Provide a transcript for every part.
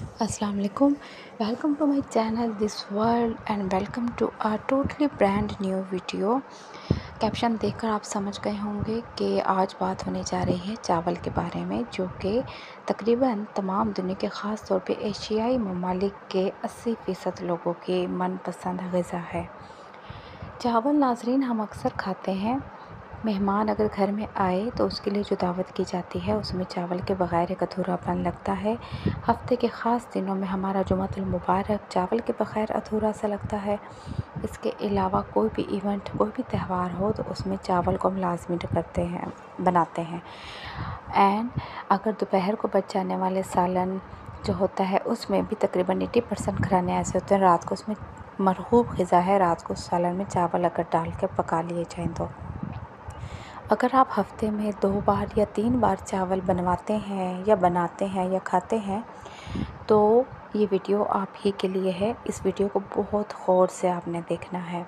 अस्सलाम वालेकुम। Welcome to my channel this world and welcome to a totally brand new video. Caption देखकर आप समझ गए होंगे कि आज बात होने जा रही है चावल के बारे में, जो कि तकरीबन तमाम दुनिया के ख़ास तौर पे एशियाई ममालिक के 80% लोगों की मनपसंद ग़िज़ा है। चावल नाज़रीन हम अक्सर खाते हैं। मेहमान अगर घर में आए तो उसके लिए जो दावत की जाती है उसमें चावल के बग़ैर एक अधूरापन लगता है। हफ्ते के ख़ास दिनों में हमारा जुमातुल मुबारक चावल के बग़ैर अधूरा सा लगता है। इसके अलावा कोई भी इवेंट, कोई भी त्यौहार हो तो उसमें चावल को हम लाजमी करते हैं, बनाते हैं। एंड अगर दोपहर को बच जाने वाले सालन जो होता है उसमें भी तकरीबन 80% घराने ऐसे होते हैं रात को उसमें मरग़ूब ग़िज़ा है, रात को सालन में चावल अगर डाल के पका लिए जाएँ तो। अगर आप हफ्ते में 2 बार या 3 बार चावल बनवाते हैं या बनाते हैं या खाते हैं तो ये वीडियो आप ही के लिए है। इस वीडियो को बहुत गौर से आपने देखना है।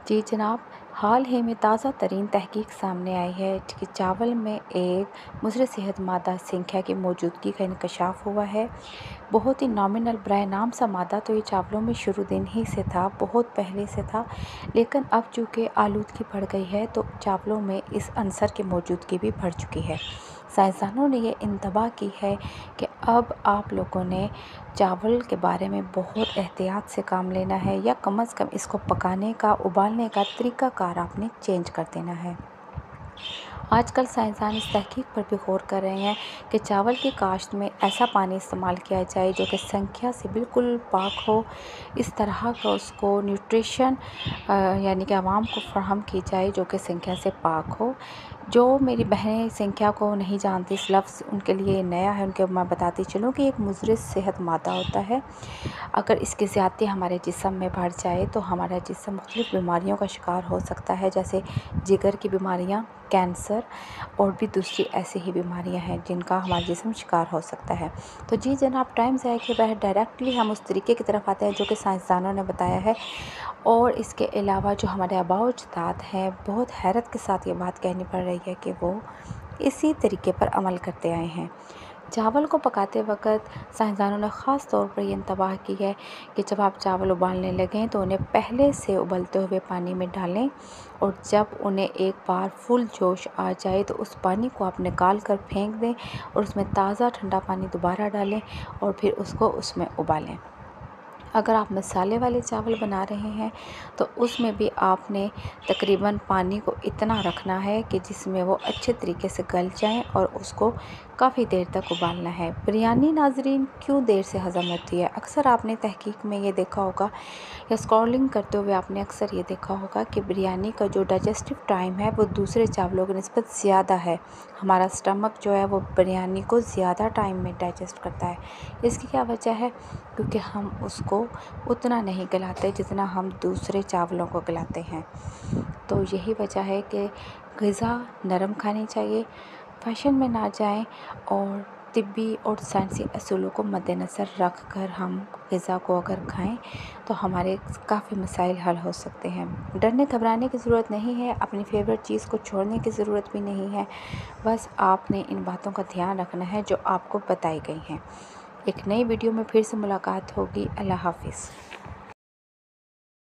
जी जनाब, हाल ही में ताज़ा तरीन तहकीक सामने आई है कि चावल में एक मुज़र सेहत मादा सिंथिया की मौजूदगी का इंकशाफ हुआ है। बहुत ही नॉमिनल ब्राय नाम सा मादा तो ये चावलों में शुरू दिन ही से था, बहुत पहले से था, लेकिन अब चूँकि आलूदगी बढ़ गई है तो चावलों में इस अनसर की मौजूदगी भी बढ़ चुकी है। साइंसदानों ने ये इंतबाह की है कि अब आप लोगों ने चावल के बारे में बहुत एहतियात से काम लेना है, या कम से कम इसको पकाने का, उबालने का तरीक़ाकार आपने चेंज कर देना है। आजकल साइंसदान इस तहकीक पर भी गौर कर रहे हैं कि चावल की काश्त में ऐसा पानी इस्तेमाल किया जाए जो कि संख्या से बिल्कुल पाक हो। इस तरह का उसको न्यूट्रिशन यानी कि आवाम को फराहम की जाए जो कि संख्या से पाक हो। जो मेरी बहनें संख्या को नहीं जानती, इस लफ्ज़ उनके लिए नया है, उनके मैं बताती चलूँ कि एक मुज़र सेहत मादा होता है। अगर इसकी ज़्यादती हमारे जिस्म में बढ़ जाए तो हमारा जिस्म मुख्तलिफ़ बीमारियों का शिकार हो सकता है, जैसे जिगर की बीमारियाँ, कैंसर और भी दूसरी ऐसी ही बीमारियां हैं जिनका हमारा जिस्म शिकार हो सकता है। तो जी जनाब, टाइम ज़ाया के बाद डायरेक्टली हम उस तरीके की तरफ आते हैं जो कि साइंसदानों ने बताया है। और इसके अलावा जो हमारे आबाओ अजदाद हैं, बहुत हैरत के साथ ये बात कहनी पड़ रही है कि वो इसी तरीके पर अमल करते आए हैं। चावल को पकाते वक्त साइंसदानों ने ख़ास तौर पर यह इंतबाह की है कि जब आप चावल उबालने लगें तो उन्हें पहले से उबलते हुए पानी में डालें, और जब उन्हें एक बार फुल जोश आ जाए तो उस पानी को आप निकाल कर फेंक दें और उसमें ताज़ा ठंडा पानी दोबारा डालें और फिर उसको उसमें उबालें। अगर आप मसाले वाले चावल बना रहे हैं तो उसमें भी आपने तकरीबन पानी को इतना रखना है कि जिसमें वो अच्छे तरीके से गल जाएं और उसको काफ़ी देर तक उबालना है। बिरयानी नाज़रीन क्यों देर से हज़म होती है? अक्सर आपने तहकीक में ये देखा होगा या स्क्रॉलिंग करते हुए आपने अक्सर ये देखा होगा कि बिरयानी का जो डाइजेस्टिव टाइम है वो दूसरे चावलों की निस्बत ज़्यादा है। हमारा स्टमक जो है वो बिरयानी को ज़्यादा टाइम में डाइजेस्ट करता है। इसकी क्या वजह है? क्योंकि हम उसको उतना नहीं गलाते जितना हम दूसरे चावलों को गलाते हैं। तो यही वजह है कि ग़िज़ा नरम खानी चाहिए, फैशन में ना जाएं, और तिब्बी और साइंसी असूलों को मद्देनज़र रख कर हम ग़िज़ा को अगर खाएं तो हमारे काफ़ी मसाइल हल हो सकते हैं। डरने घबराने की ज़रूरत नहीं है, अपनी फेवरेट चीज़ को छोड़ने की ज़रूरत भी नहीं है। बस आपने इन बातों का ध्यान रखना है जो आपको बताई गई हैं। एक नई वीडियो में फिर से मुलाकात होगी। अल्लाह हाफ़िज़।